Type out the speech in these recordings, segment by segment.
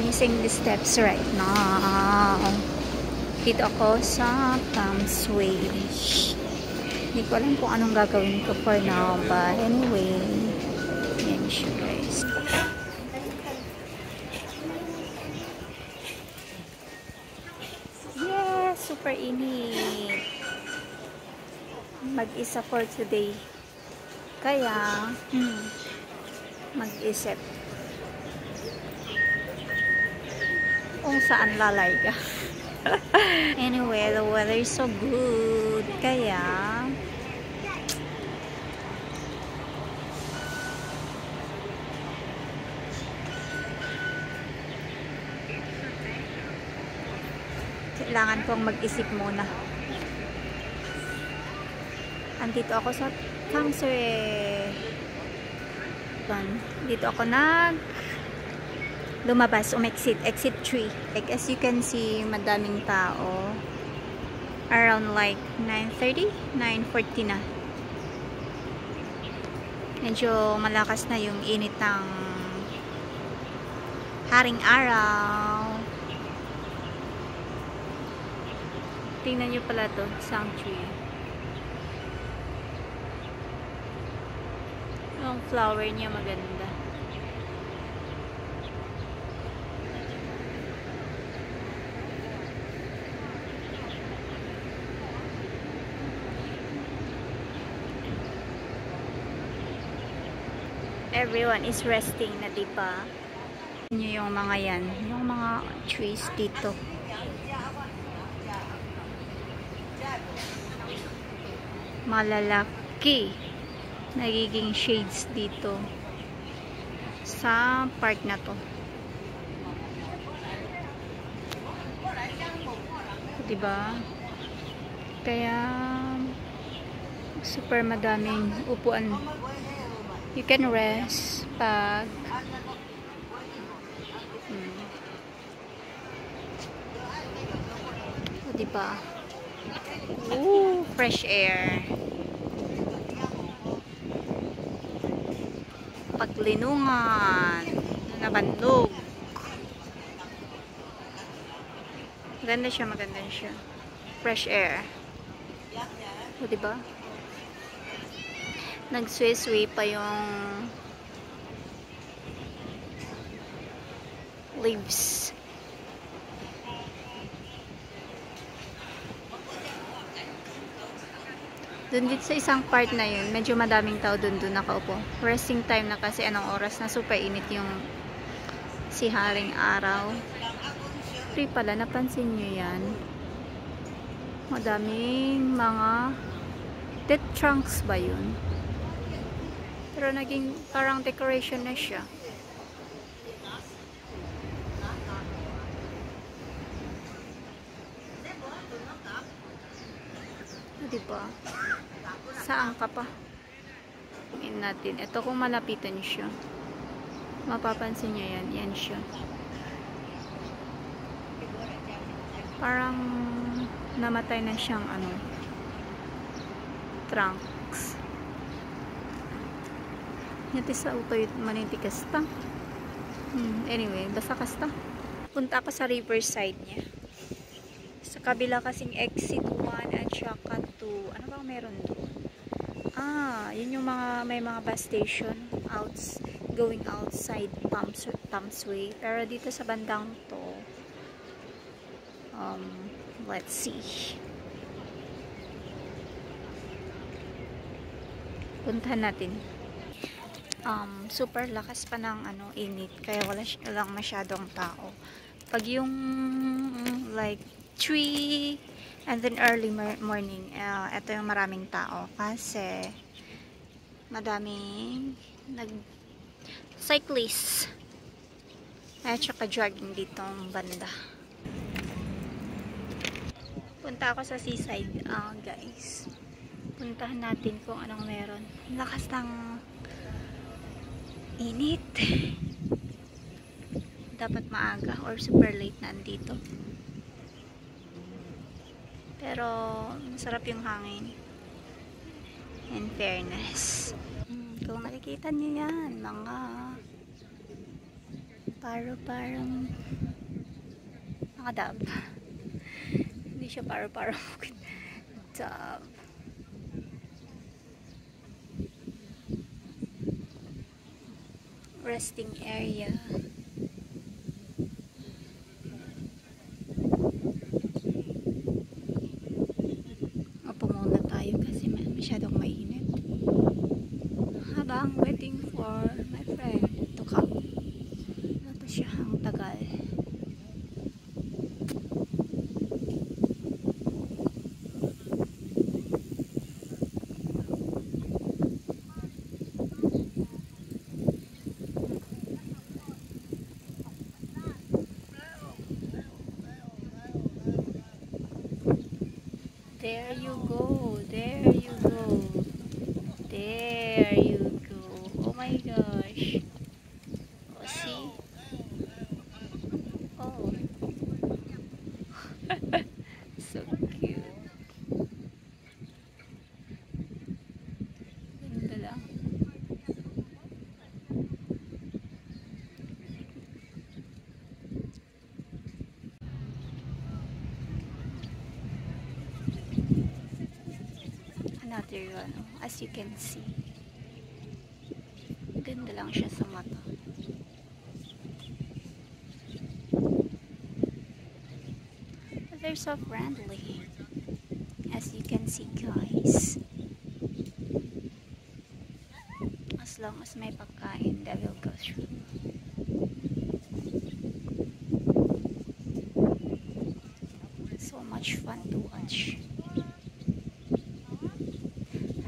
using the steps right now. Dito ako sa Tomsway. Hindi ko alam kung anong gagawin ko for now, but anyway, yan siya guys. Yeah, super init. Mag-isa for today. Kaya, mag-isip kung saan lalayga. Anyway, the weather is so good. Kaya, kailangan kong mag-isip muna. Andito ako sa Tomsway. Dito ako lumabas, exit 3. Like as you can see, madaming tao. Around like 9:30, 9:40 na. Medyo malakas na yung init ng haring araw. Tingnan nyo pala to, sanctuary. Yung flower niya maganda. Everyone is resting na, diba? Yung mga yan, yung mga trees dito. Malalaki nagiging shades dito sa park na to, diba? Kaya super madaming upuan. You can rest pag diba? Ooh, fresh air. Paglinungan na bandog. Maganda siya. Fresh air. O, diba? Nagsway-sway pa yung leaves. Doon dito sa isang part na yun, medyo madaming tao doon nakaupo. Resting time na kasi anong oras na, super init yung si haring araw. Free pala, napansin nyo yan. Madaming mga dead trunks ba yun? Pero naging parang decoration na siya. Diba? Saan ka pa? Tingnan natin. Ito kung malapitan siya. Mapapansin niya yan. Yan siya. Parang namatay na siyang trunks. Yati sa utoy manitikas ta. Anyway, basta kasta. Punta ako sa riverside niya. Sa kabila kasing exit 1 at saka 2. Ano bang meron doon? Yun yung may mga bus station going outside Tomsway. Pero dito sa bandang to, let's see. Puntahan natin. Super lakas pa ng init. Kaya walang masyadong tao. Pag yung like 3 and then early morning, ito yung maraming tao kasi madaming cyclist at saka jogging dito ang banda. Punta ako sa seaside, guys. Puntahan natin kung anong meron. Lakas ng init. Dapat maaga or super late na andito. Pero masarap yung hangin. In fairness. Kung nakikita niyo yan, mga Parang nakadab. Hindi siya parang bukid. Dab. Resting area. Upo muna tayo kasi masyadong mainit. Habang waiting for my friend to come. Tapos siya ang tagal. There you go. There you go. There you go. Oh my gosh. Oh, see? Oh. So cute. Ganda lang. Another one, as you can see. Ganda lang siya sa mata. They're so friendly, as you can see, guys. As long as may pagkain, they will go through. So much fun to watch.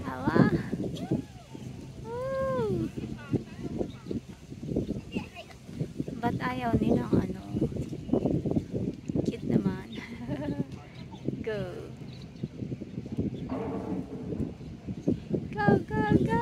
Hawa. Woo! Ba't ayaw nilang ano? Cute naman. Go. Go, go, go!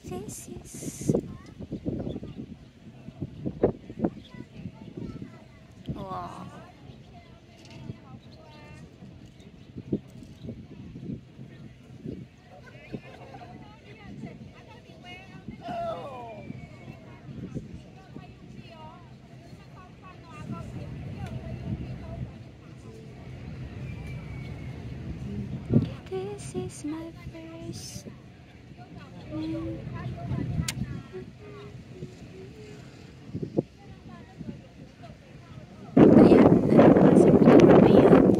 This is wow. This is my first ayan, nasa motor na yan.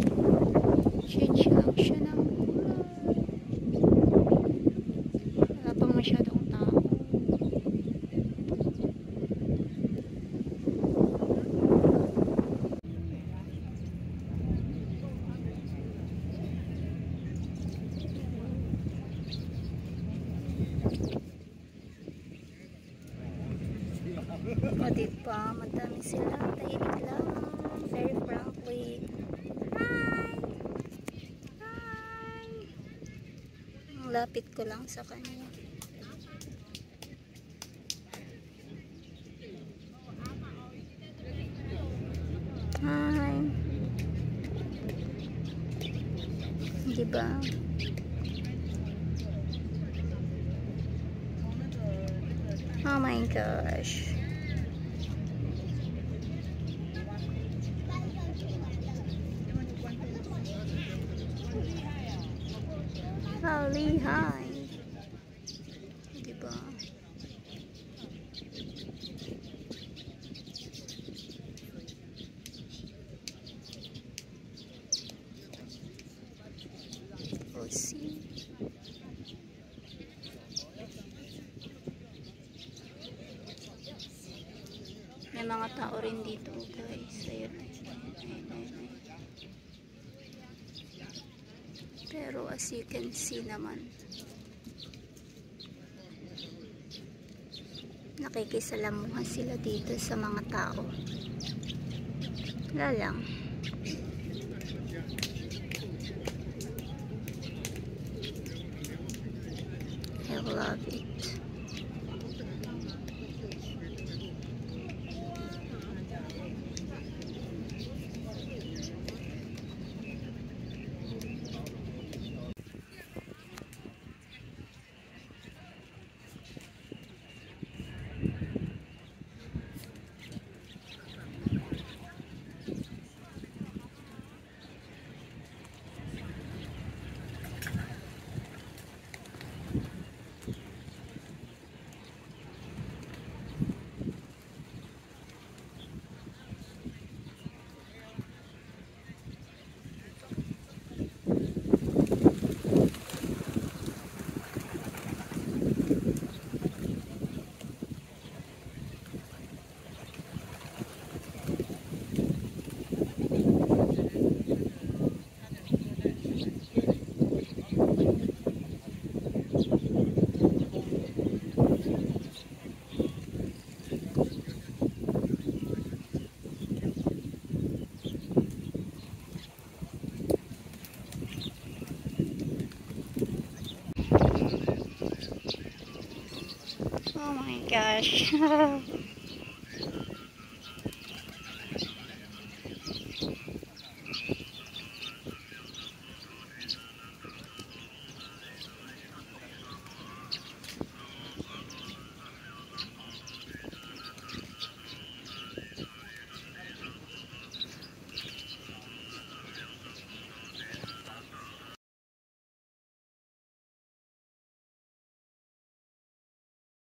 Change lang siya ng kulay. Wala pang masyadong tao. O diba, madami sila, tahimik lang, very friendly. Hi! Hi! Ang lapit ko lang sa kanya. Hi! Diba? Oh my gosh. How lihai. Diba? We'll see. May mga tao rin dito, guys. Ayun. Pero as you can see naman, nakikisalamuha sila dito sa mga tao. Wala lang. I love it. Oh my gosh.